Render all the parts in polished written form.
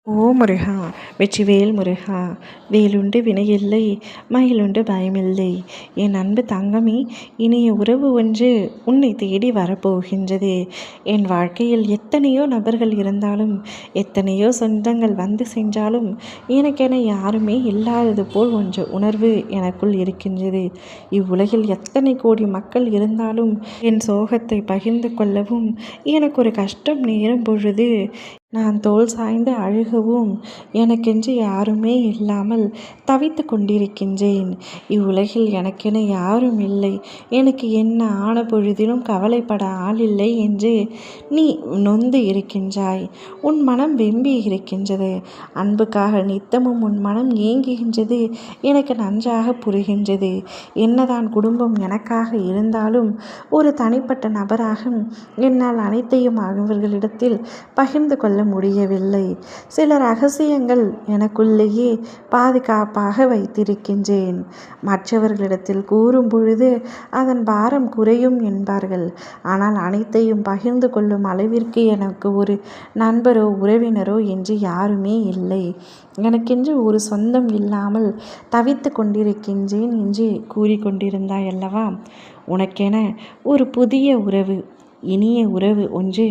ஓ முருகா! வெற்றிவேல் முருகா! வேலுண்டு வினையில்லை, மயிலுண்டு பயமில்லை. என் அன்பு தங்கமே, இனிய உறவு ஒன்று உன்னை தேடி வரப்போகின்றது. என் வாழ்க்கையில் எத்தனையோ நபர்கள் இருந்தாலும், எத்தனையோ சொந்தங்கள் வந்து சென்றாலும், எனக்கென யாருமே இல்லாதது போல் ஒன்று உணர்வு எனக்குள் இருக்கின்றது. இவ்வுலகில் எத்தனை கோடி மக்கள் இருந்தாலும், என் சோகத்தை பகிர்ந்து கொள்ளவும், எனக்கு ஒரு கஷ்டம் நேரும் பொழுது நான் தோள் சாய்ந்து அழுகவும் எனக்கென்று யாருமே இல்லாமல் தவித்து கொண்டிருக்கின்றேன். இவ்வுலகில் எனக்கென யாரும் இல்லை, எனக்கு என்ன ஆன பொழுதிலும் கவலைப்பட ஆள் இல்லை என்று நீ நொந்து இருக்கின்றாய். உன் மனம் வெம்பி இருக்கின்றது. அன்புக்காக நித்தமும் உன் மனம் ஏங்குகின்றது. எனக்கு நன்றாக புரிகின்றது. என்னதான் குடும்பம் எனக்காக இருந்தாலும், ஒரு தனிப்பட்ட நபராக என்னால் அனைத்தையும் அவர்களிடத்தில் பகிர்ந்து கொள்ள முடியவில்லை. சில ரகசியங்கள் எனக்குள்ளேயே பாதுகாப்பாக வைத்திருக்கின்றேன். மற்றவர்களிடத்தில் கூறும் பொழுது அதன் பாரம் குறையும் என்பார்கள். ஆனால் அனைத்தையும் பகிர்ந்து கொள்ளும் அளவிற்கு எனக்கு ஒரு நண்பரோ உறவினரோ என்று யாருமே இல்லை. எனக்கென்று ஒரு சொந்தம் இல்லாமல் தவித்து கொண்டிருக்கின்றேன் என்று கூறிக்கொண்டிருந்தாய் அல்லவா? உனக்கென ஒரு புதிய உறவு, இனிய உறவு ஒன்று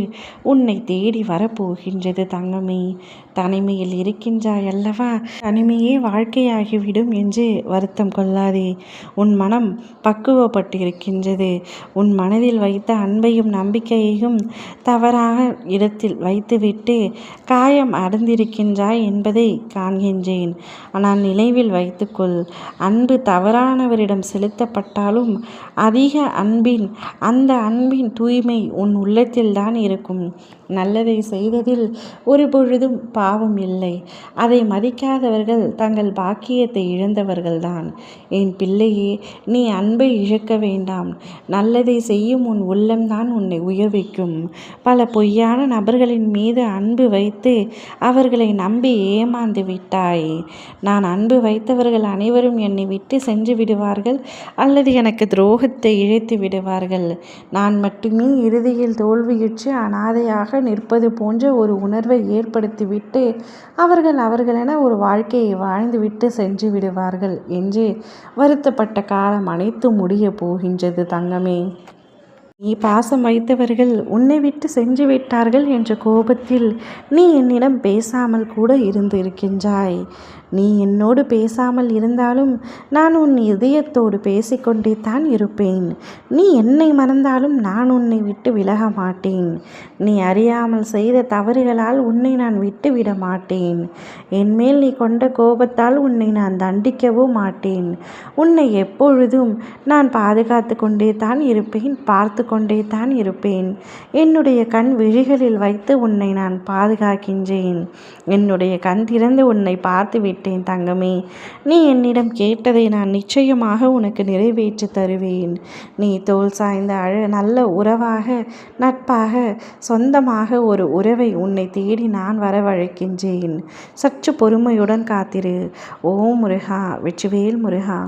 உன்னை தேடி வரப்போகின்றது தங்கமே. தனிமையில் இருக்கின்றாய் அல்லவா? தனிமையே வாழ்க்கையாகிவிடும் என்று வருத்தம் கொள்ளாதே. உன் மனம் பக்குவப்பட்டிருக்கின்றது. உன் மனதில் வைத்த அன்பையும் நம்பிக்கையையும் தவறான இடத்தில் வைத்துவிட்டு காயம் அடைந்திருக்கின்றாய் என்பதை காண்கின்றேன். ஆனால் நினைவில் வைத்துக்கொள், அன்பு தவறானவரிடம் செலுத்தப்பட்டாலும் அந்த அன்பின் தூய்மை உன் உள்ளத்தில்தான் இருக்கும். நல்லதை செய்ததில் ஒரு பொழுதும் பாவம் இல்லை. அதை மதிக்காதவர்கள் தங்கள் பாக்கியத்தை இழந்தவர்கள்தான். என் பிள்ளையே, நீ அன்பை இழக்க வேண்டாம். நல்லதை செய்யும் உன் உள்ளம்தான் உன்னை உயர்விக்கும். பல பொய்யான நபர்களின் மீது அன்பு வைத்து அவர்களை நம்பி ஏமாந்து விட்டாய். நான் அன்பு வைத்தவர்கள் அனைவரும் என்னை விட்டு சென்று விடுவார்கள் அல்லது எனக்கு துரோகத்தை இழைத்து விடுவார்கள். நான் மட்டுமே இறுதியில் தோல்வியுற்று அனாதையாக நிற்பது போன்ற ஒரு உணர்வை ஏற்படுத்திவிட்டு அவர்களென ஒரு வாழ்க்கையை வாழ்ந்துவிட்டு சென்று விடுவார்கள் என்று வருத்தப்பட்ட காலம் அனைத்தும் முடிய போகின்றது தங்கமே. நீ பாசம் வைத்தவர்கள் உன்னை விட்டு சென்று விட்டார்கள் என்ற கோபத்தில் நீ என்னிடம் பேசாமல் கூட இருக்கின்றாய். நீ என்னோடு பேசாமல் இருந்தாலும் நான் உன் இதயத்தோடு பேசிக்கொண்டே தான் இருப்பேன். நீ என்னை மறந்தாலும் நான் உன்னை விட்டு விலக மாட்டேன். நீ அறியாமல் செய்த தவறுகளால் உன்னை நான் விட்டுவிட மாட்டேன். என்மேல் நீ கொண்ட கோபத்தால் உன்னை நான் தண்டிக்கவும் மாட்டேன். உன்னை எப்பொழுதும் நான் பாதுகாத்து கொண்டே தான் இருப்பேன், பார்த்து கொண்டே தான் இருப்பேன். என்னுடைய கண் விழிகளில் வைத்து உன்னை நான் பாதுகாக்கின்றேன். என்னுடைய கண் திறந்து உன்னை பார்த்து விட்டேன் தங்கமே. நீ என்னிடம் கேட்டதை நான் நிச்சயமாக உனக்கு நிறைவேற்றி தருவேன். நீ தோள் சாய்ந்த நல்ல உறவாக, நட்பாக, சொந்தமாக ஒரு உறவை உன்னை தேடி நான் வரவழைக்கின்றேன். சற்று பொறுமையுடன் காத்திரு. ஓ முருகா! வெற்றிவேல் முருகா!